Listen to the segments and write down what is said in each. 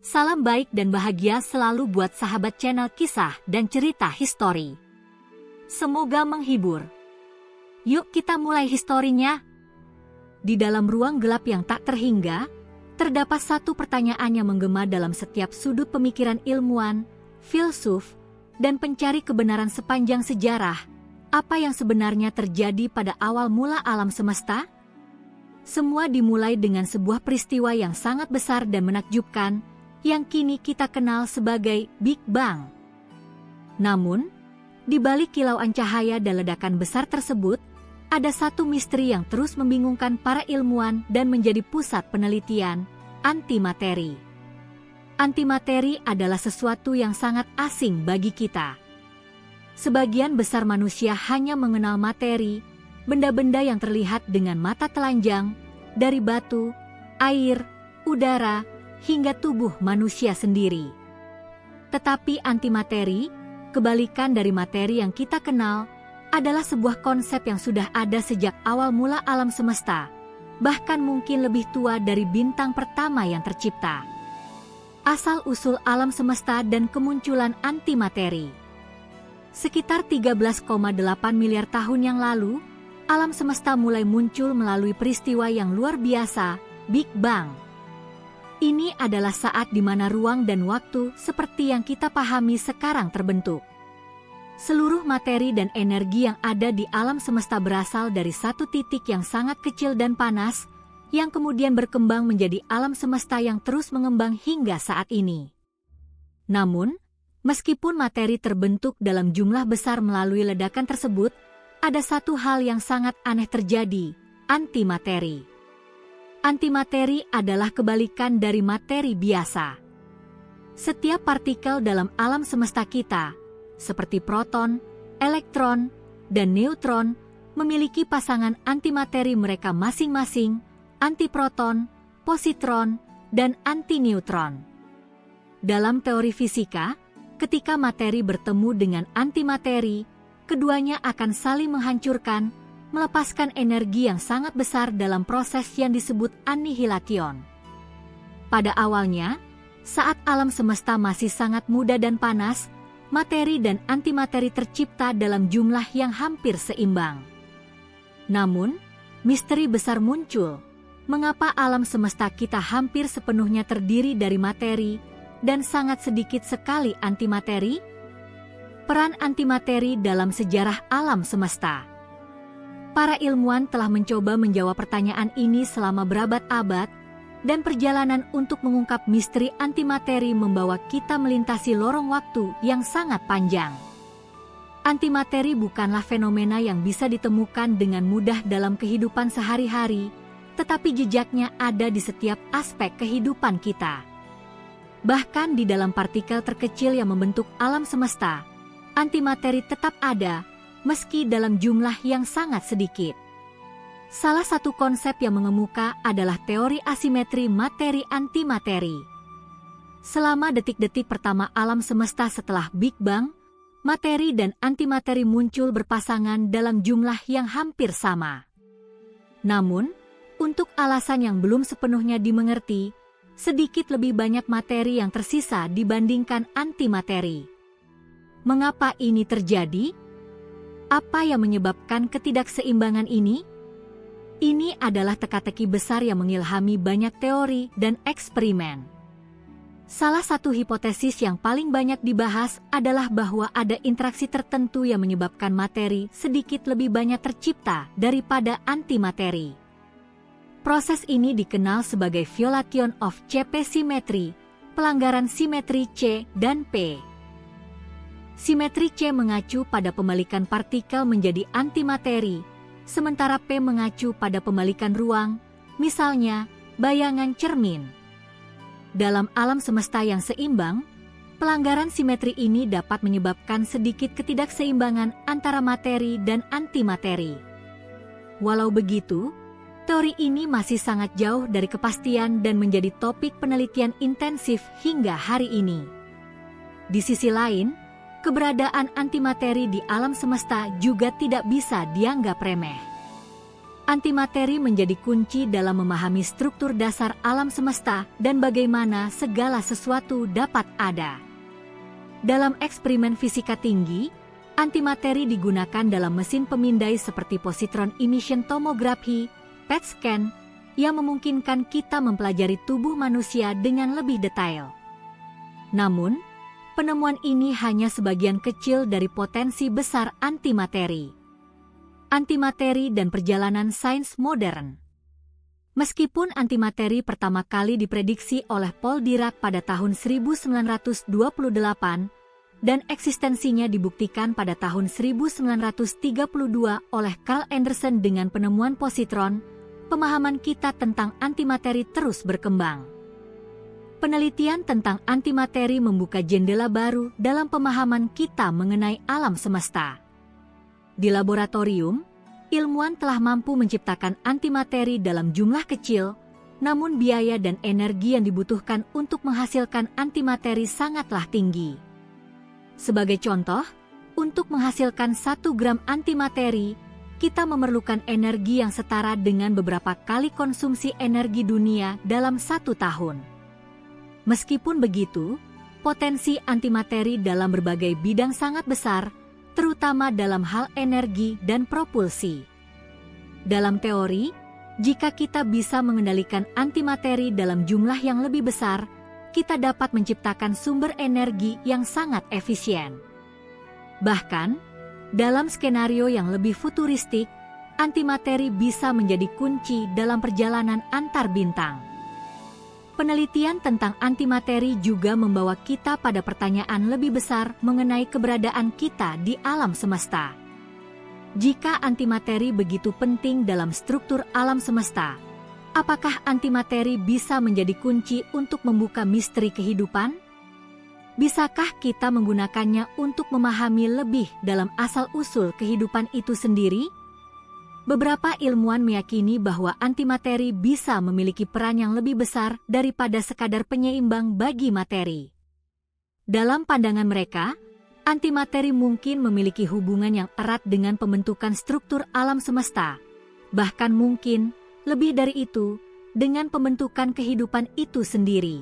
Salam baik dan bahagia selalu buat sahabat channel kisah dan cerita histori. Semoga menghibur. Yuk kita mulai historinya. Di dalam ruang gelap yang tak terhingga, terdapat satu pertanyaan yang menggema dalam setiap sudut pemikiran ilmuwan, filsuf, dan pencari kebenaran sepanjang sejarah. Apa yang sebenarnya terjadi pada awal mula alam semesta? Semua dimulai dengan sebuah peristiwa yang sangat besar dan menakjubkan, yang kini kita kenal sebagai Big Bang. Namun, di balik kilauan cahaya dan ledakan besar tersebut, ada satu misteri yang terus membingungkan para ilmuwan dan menjadi pusat penelitian, antimateri. Antimateri adalah sesuatu yang sangat asing bagi kita. Sebagian besar manusia hanya mengenal materi, benda-benda yang terlihat dengan mata telanjang, dari batu, air, udara, hingga tubuh manusia sendiri. Tetapi antimateri, kebalikan dari materi yang kita kenal, adalah sebuah konsep yang sudah ada sejak awal mula alam semesta, bahkan mungkin lebih tua dari bintang pertama yang tercipta. Asal-usul alam semesta dan kemunculan antimateri. Sekitar 13,8 miliar tahun yang lalu, alam semesta mulai muncul melalui peristiwa yang luar biasa, Big Bang. Ini adalah saat di mana ruang dan waktu seperti yang kita pahami sekarang terbentuk. Seluruh materi dan energi yang ada di alam semesta berasal dari satu titik yang sangat kecil dan panas, yang kemudian berkembang menjadi alam semesta yang terus mengembang hingga saat ini. Namun, meskipun materi terbentuk dalam jumlah besar melalui ledakan tersebut, ada satu hal yang sangat aneh terjadi, antimateri. Antimateri adalah kebalikan dari materi biasa. Setiap partikel dalam alam semesta kita, seperti proton, elektron, dan neutron, memiliki pasangan antimateri mereka masing-masing, antiproton, positron, dan antineutron. Dalam teori fisika, ketika materi bertemu dengan antimateri, keduanya akan saling menghancurkan, melepaskan energi yang sangat besar dalam proses yang disebut annihilation. Pada awalnya, saat alam semesta masih sangat muda dan panas, materi dan antimateri tercipta dalam jumlah yang hampir seimbang. Namun, misteri besar muncul. Mengapa alam semesta kita hampir sepenuhnya terdiri dari materi dan sangat sedikit sekali antimateri? Peran antimateri dalam sejarah alam semesta. Para ilmuwan telah mencoba menjawab pertanyaan ini selama berabad-abad, dan perjalanan untuk mengungkap misteri antimateri membawa kita melintasi lorong waktu yang sangat panjang. Antimateri bukanlah fenomena yang bisa ditemukan dengan mudah dalam kehidupan sehari-hari, tetapi jejaknya ada di setiap aspek kehidupan kita. Bahkan di dalam partikel terkecil yang membentuk alam semesta, antimateri tetap ada, meski dalam jumlah yang sangat sedikit. Salah satu konsep yang mengemuka adalah teori asimetri materi-antimateri. Selama detik-detik pertama alam semesta setelah Big Bang, materi dan antimateri muncul berpasangan dalam jumlah yang hampir sama. Namun, untuk alasan yang belum sepenuhnya dimengerti, sedikit lebih banyak materi yang tersisa dibandingkan antimateri. Mengapa ini terjadi? Apa yang menyebabkan ketidakseimbangan ini? Ini adalah teka-teki besar yang mengilhami banyak teori dan eksperimen. Salah satu hipotesis yang paling banyak dibahas adalah bahwa ada interaksi tertentu yang menyebabkan materi sedikit lebih banyak tercipta daripada antimateri. Proses ini dikenal sebagai violation of CP symmetry, pelanggaran simetri C dan P. Simetri C mengacu pada pembalikan partikel menjadi antimateri, sementara P mengacu pada pembalikan ruang, misalnya bayangan cermin. Dalam alam semesta yang seimbang, pelanggaran simetri ini dapat menyebabkan sedikit ketidakseimbangan antara materi dan antimateri. Walau begitu, teori ini masih sangat jauh dari kepastian dan menjadi topik penelitian intensif hingga hari ini. Di sisi lain, keberadaan antimateri di alam semesta juga tidak bisa dianggap remeh. Antimateri menjadi kunci dalam memahami struktur dasar alam semesta dan bagaimana segala sesuatu dapat ada. Dalam eksperimen fisika tinggi, antimateri digunakan dalam mesin pemindai seperti positron emission tomography, PET scan, yang memungkinkan kita mempelajari tubuh manusia dengan lebih detail. Namun, penemuan ini hanya sebagian kecil dari potensi besar antimateri. Antimateri dan perjalanan sains modern. Meskipun antimateri pertama kali diprediksi oleh Paul Dirac pada tahun 1928 dan eksistensinya dibuktikan pada tahun 1932 oleh Carl Anderson dengan penemuan positron, pemahaman kita tentang antimateri terus berkembang. Penelitian tentang antimateri membuka jendela baru dalam pemahaman kita mengenai alam semesta. Di laboratorium, ilmuwan telah mampu menciptakan antimateri dalam jumlah kecil, namun biaya dan energi yang dibutuhkan untuk menghasilkan antimateri sangatlah tinggi. Sebagai contoh, untuk menghasilkan 1 gram antimateri, kita memerlukan energi yang setara dengan beberapa kali konsumsi energi dunia dalam 1 tahun. Meskipun begitu, potensi antimateri dalam berbagai bidang sangat besar, terutama dalam hal energi dan propulsi. Dalam teori, jika kita bisa mengendalikan antimateri dalam jumlah yang lebih besar, kita dapat menciptakan sumber energi yang sangat efisien. Bahkan, dalam skenario yang lebih futuristik, antimateri bisa menjadi kunci dalam perjalanan antar bintang. Penelitian tentang antimateri juga membawa kita pada pertanyaan lebih besar mengenai keberadaan kita di alam semesta. Jika antimateri begitu penting dalam struktur alam semesta, apakah antimateri bisa menjadi kunci untuk membuka misteri kehidupan? Bisakah kita menggunakannya untuk memahami lebih dalam asal-usul kehidupan itu sendiri? Beberapa ilmuwan meyakini bahwa antimateri bisa memiliki peran yang lebih besar daripada sekadar penyeimbang bagi materi. Dalam pandangan mereka, antimateri mungkin memiliki hubungan yang erat dengan pembentukan struktur alam semesta, bahkan mungkin, lebih dari itu, dengan pembentukan kehidupan itu sendiri.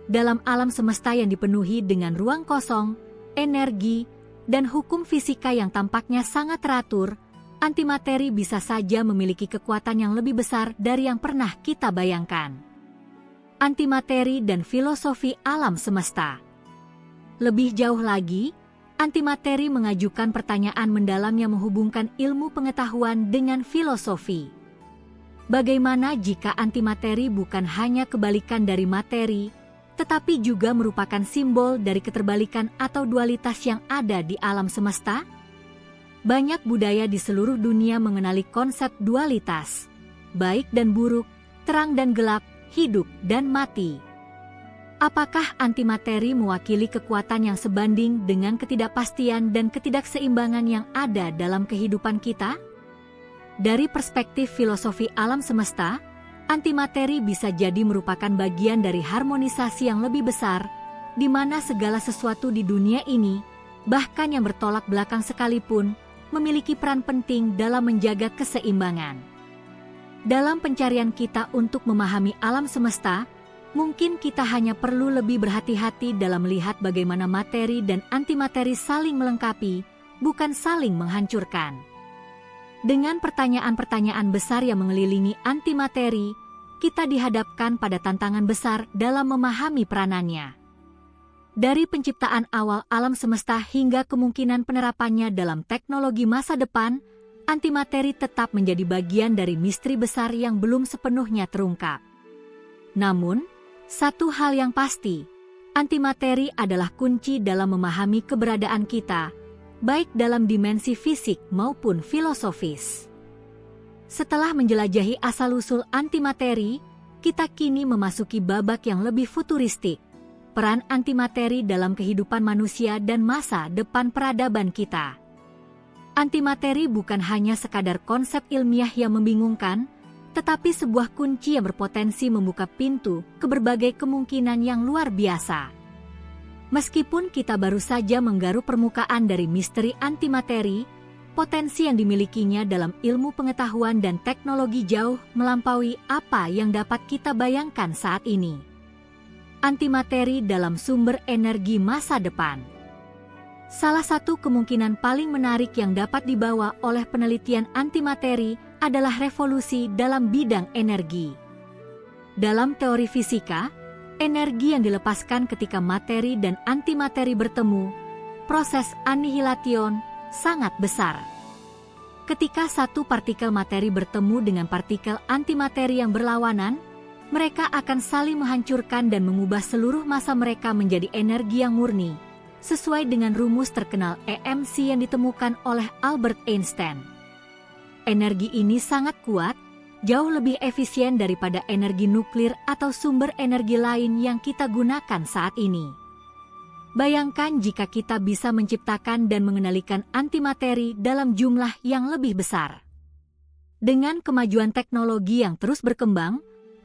Dalam alam semesta yang dipenuhi dengan ruang kosong, energi, dan hukum fisika yang tampaknya sangat teratur, antimateri bisa saja memiliki kekuatan yang lebih besar dari yang pernah kita bayangkan. Antimateri dan filosofi alam semesta. Lebih jauh lagi, antimateri mengajukan pertanyaan mendalam yang menghubungkan ilmu pengetahuan dengan filosofi. Bagaimana jika antimateri bukan hanya kebalikan dari materi, tetapi juga merupakan simbol dari keterbalikan atau dualitas yang ada di alam semesta? Banyak budaya di seluruh dunia mengenali konsep dualitas, baik dan buruk, terang dan gelap, hidup dan mati. Apakah antimateri mewakili kekuatan yang sebanding dengan ketidakpastian dan ketidakseimbangan yang ada dalam kehidupan kita? Dari perspektif filosofi alam semesta, antimateri bisa jadi merupakan bagian dari harmonisasi yang lebih besar, di mana segala sesuatu di dunia ini, bahkan yang bertolak belakang sekalipun, memiliki peran penting dalam menjaga keseimbangan. Dalam pencarian kita untuk memahami alam semesta, mungkin kita hanya perlu lebih berhati-hati dalam melihat bagaimana materi dan antimateri saling melengkapi, bukan saling menghancurkan. Dengan pertanyaan-pertanyaan besar yang mengelilingi antimateri, kita dihadapkan pada tantangan besar dalam memahami peranannya. Dari penciptaan awal alam semesta hingga kemungkinan penerapannya dalam teknologi masa depan, antimateri tetap menjadi bagian dari misteri besar yang belum sepenuhnya terungkap. Namun, satu hal yang pasti, antimateri adalah kunci dalam memahami keberadaan kita, baik dalam dimensi fisik maupun filosofis. Setelah menjelajahi asal-usul antimateri, kita kini memasuki babak yang lebih futuristik. Peran antimateri dalam kehidupan manusia dan masa depan peradaban kita. Antimateri bukan hanya sekadar konsep ilmiah yang membingungkan, tetapi sebuah kunci yang berpotensi membuka pintu ke berbagai kemungkinan yang luar biasa. Meskipun kita baru saja menggaruk permukaan dari misteri antimateri, potensi yang dimilikinya dalam ilmu pengetahuan dan teknologi jauh melampaui apa yang dapat kita bayangkan saat ini. Antimateri dalam sumber energi masa depan. Salah satu kemungkinan paling menarik yang dapat dibawa oleh penelitian antimateri adalah revolusi dalam bidang energi. Dalam teori fisika, energi yang dilepaskan ketika materi dan antimateri bertemu, proses annihilation, sangat besar. Ketika satu partikel materi bertemu dengan partikel antimateri yang berlawanan, mereka akan saling menghancurkan dan mengubah seluruh massa mereka menjadi energi yang murni, sesuai dengan rumus terkenal EMC yang ditemukan oleh Albert Einstein. Energi ini sangat kuat, jauh lebih efisien daripada energi nuklir atau sumber energi lain yang kita gunakan saat ini. Bayangkan jika kita bisa menciptakan dan mengendalikan antimateri dalam jumlah yang lebih besar. Dengan kemajuan teknologi yang terus berkembang,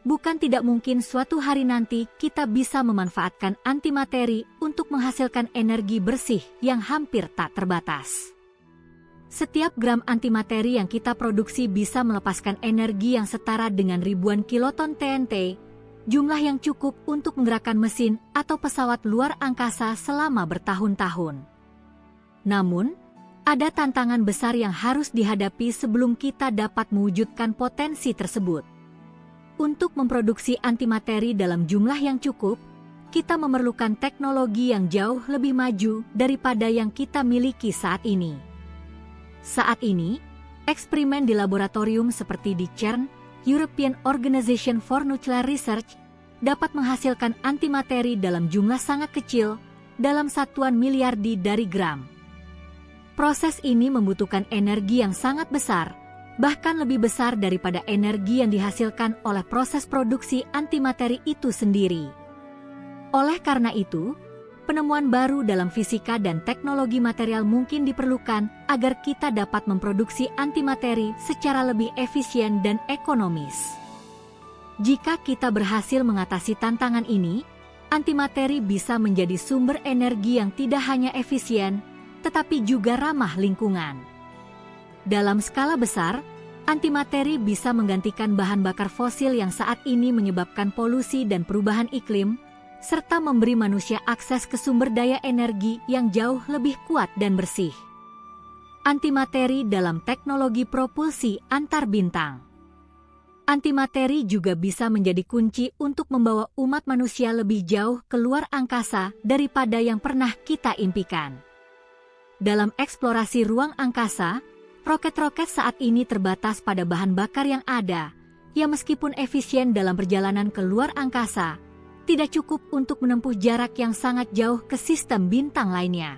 bukan tidak mungkin suatu hari nanti kita bisa memanfaatkan antimateri untuk menghasilkan energi bersih yang hampir tak terbatas. Setiap gram antimateri yang kita produksi bisa melepaskan energi yang setara dengan ribuan kiloton TNT, jumlah yang cukup untuk menggerakkan mesin atau pesawat luar angkasa selama bertahun-tahun. Namun, ada tantangan besar yang harus dihadapi sebelum kita dapat mewujudkan potensi tersebut. Untuk memproduksi antimateri dalam jumlah yang cukup, kita memerlukan teknologi yang jauh lebih maju daripada yang kita miliki saat ini. Saat ini, eksperimen di laboratorium seperti di CERN, European Organization for Nuclear Research, dapat menghasilkan antimateri dalam jumlah sangat kecil, dalam satuan miliardi dari gram. Proses ini membutuhkan energi yang sangat besar, bahkan lebih besar daripada energi yang dihasilkan oleh proses produksi antimateri itu sendiri. Oleh karena itu, penemuan baru dalam fisika dan teknologi material mungkin diperlukan agar kita dapat memproduksi antimateri secara lebih efisien dan ekonomis. Jika kita berhasil mengatasi tantangan ini, antimateri bisa menjadi sumber energi yang tidak hanya efisien, tetapi juga ramah lingkungan. Dalam skala besar, antimateri bisa menggantikan bahan bakar fosil yang saat ini menyebabkan polusi dan perubahan iklim, serta memberi manusia akses ke sumber daya energi yang jauh lebih kuat dan bersih. Antimateri dalam teknologi propulsi antar bintang. Antimateri juga bisa menjadi kunci untuk membawa umat manusia lebih jauh ke luar angkasa daripada yang pernah kita impikan. Dalam eksplorasi ruang angkasa, roket-roket saat ini terbatas pada bahan bakar yang ada, yang meskipun efisien dalam perjalanan ke luar angkasa, tidak cukup untuk menempuh jarak yang sangat jauh ke sistem bintang lainnya.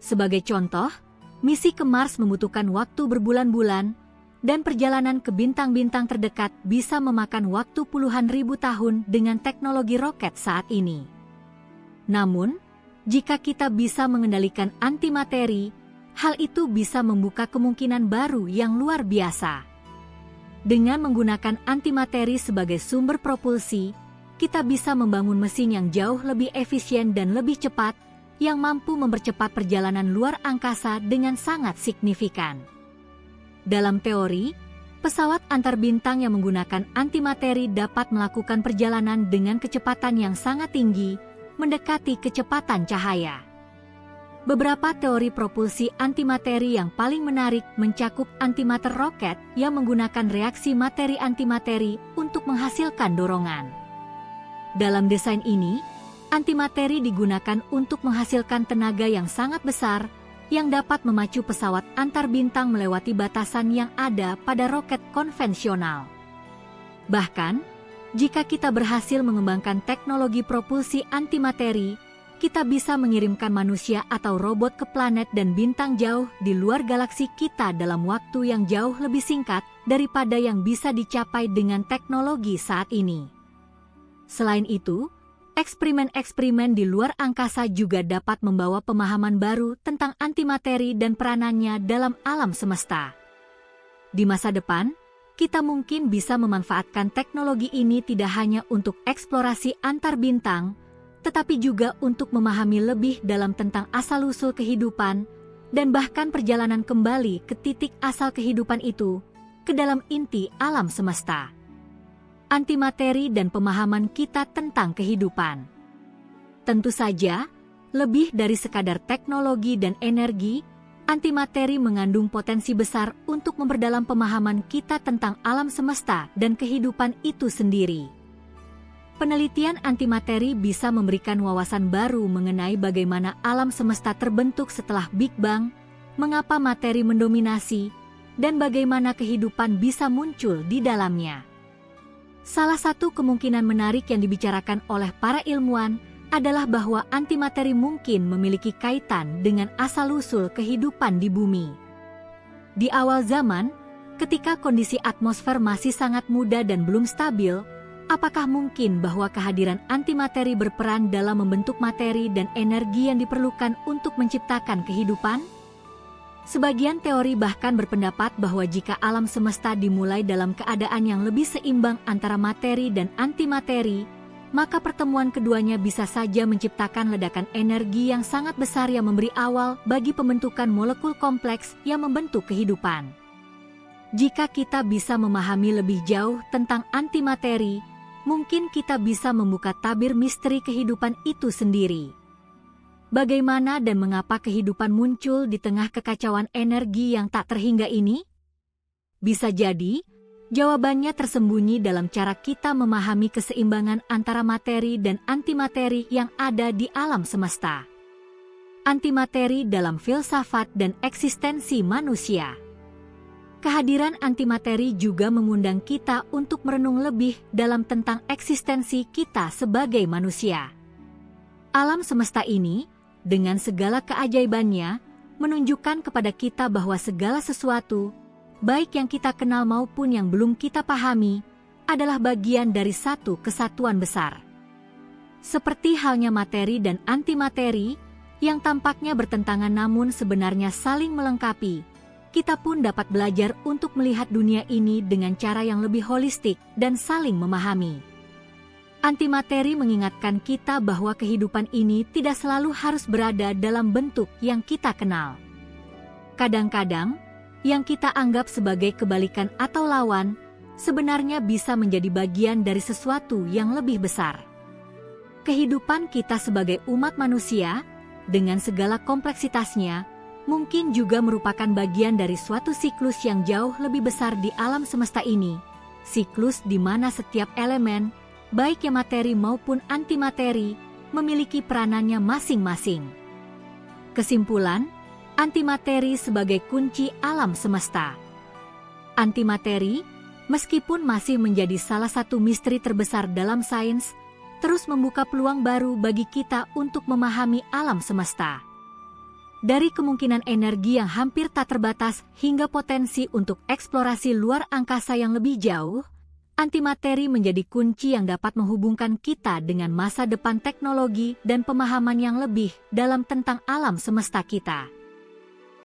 Sebagai contoh, misi ke Mars membutuhkan waktu berbulan-bulan, dan perjalanan ke bintang-bintang terdekat bisa memakan waktu puluhan ribu tahun dengan teknologi roket saat ini. Namun, jika kita bisa mengendalikan antimateri, hal itu bisa membuka kemungkinan baru yang luar biasa. Dengan menggunakan antimateri sebagai sumber propulsi, kita bisa membangun mesin yang jauh lebih efisien dan lebih cepat, yang mampu mempercepat perjalanan luar angkasa dengan sangat signifikan. Dalam teori, pesawat antar bintang yang menggunakan antimateri dapat melakukan perjalanan dengan kecepatan yang sangat tinggi, mendekati kecepatan cahaya. Beberapa teori propulsi antimateri yang paling menarik mencakup antimater roket yang menggunakan reaksi materi-antimateri untuk menghasilkan dorongan. Dalam desain ini, antimateri digunakan untuk menghasilkan tenaga yang sangat besar yang dapat memacu pesawat antar bintang melewati batasan yang ada pada roket konvensional. Bahkan, jika kita berhasil mengembangkan teknologi propulsi antimateri, kita bisa mengirimkan manusia atau robot ke planet dan bintang jauh di luar galaksi kita dalam waktu yang jauh lebih singkat daripada yang bisa dicapai dengan teknologi saat ini. Selain itu, eksperimen-eksperimen di luar angkasa juga dapat membawa pemahaman baru tentang antimateri dan peranannya dalam alam semesta. Di masa depan, kita mungkin bisa memanfaatkan teknologi ini tidak hanya untuk eksplorasi antar bintang, tetapi juga untuk memahami lebih dalam tentang asal-usul kehidupan dan bahkan perjalanan kembali ke titik asal kehidupan itu, ke dalam inti alam semesta. Antimateri dan pemahaman kita tentang kehidupan. Tentu saja, lebih dari sekadar teknologi dan energi, antimateri mengandung potensi besar untuk memperdalam pemahaman kita tentang alam semesta dan kehidupan itu sendiri. Penelitian antimateri bisa memberikan wawasan baru mengenai bagaimana alam semesta terbentuk setelah Big Bang, mengapa materi mendominasi, dan bagaimana kehidupan bisa muncul di dalamnya. Salah satu kemungkinan menarik yang dibicarakan oleh para ilmuwan adalah bahwa antimateri mungkin memiliki kaitan dengan asal-usul kehidupan di bumi. Di awal zaman, ketika kondisi atmosfer masih sangat muda dan belum stabil, apakah mungkin bahwa kehadiran antimateri berperan dalam membentuk materi dan energi yang diperlukan untuk menciptakan kehidupan? Sebagian teori bahkan berpendapat bahwa jika alam semesta dimulai dalam keadaan yang lebih seimbang antara materi dan antimateri, maka pertemuan keduanya bisa saja menciptakan ledakan energi yang sangat besar yang memberi awal bagi pembentukan molekul kompleks yang membentuk kehidupan. Jika kita bisa memahami lebih jauh tentang antimateri, mungkin kita bisa membuka tabir misteri kehidupan itu sendiri. Bagaimana dan mengapa kehidupan muncul di tengah kekacauan energi yang tak terhingga ini? Bisa jadi, jawabannya tersembunyi dalam cara kita memahami keseimbangan antara materi dan antimateri yang ada di alam semesta. Antimateri dalam filsafat dan eksistensi manusia. Kehadiran antimateri juga mengundang kita untuk merenung lebih dalam tentang eksistensi kita sebagai manusia. Alam semesta ini, dengan segala keajaibannya, menunjukkan kepada kita bahwa segala sesuatu, baik yang kita kenal maupun yang belum kita pahami, adalah bagian dari satu kesatuan besar. Seperti halnya materi dan antimateri, yang tampaknya bertentangan namun sebenarnya saling melengkapi, kita pun dapat belajar untuk melihat dunia ini dengan cara yang lebih holistik dan saling memahami. Antimateri mengingatkan kita bahwa kehidupan ini tidak selalu harus berada dalam bentuk yang kita kenal. Kadang-kadang, yang kita anggap sebagai kebalikan atau lawan, sebenarnya bisa menjadi bagian dari sesuatu yang lebih besar. Kehidupan kita sebagai umat manusia, dengan segala kompleksitasnya, mungkin juga merupakan bagian dari suatu siklus yang jauh lebih besar di alam semesta ini. Siklus di mana setiap elemen, baik yang materi maupun antimateri, memiliki peranannya masing-masing. Kesimpulan, antimateri sebagai kunci alam semesta. Antimateri, meskipun masih menjadi salah satu misteri terbesar dalam sains, terus membuka peluang baru bagi kita untuk memahami alam semesta. Dari kemungkinan energi yang hampir tak terbatas hingga potensi untuk eksplorasi luar angkasa yang lebih jauh, antimateri menjadi kunci yang dapat menghubungkan kita dengan masa depan teknologi dan pemahaman yang lebih dalam tentang alam semesta kita.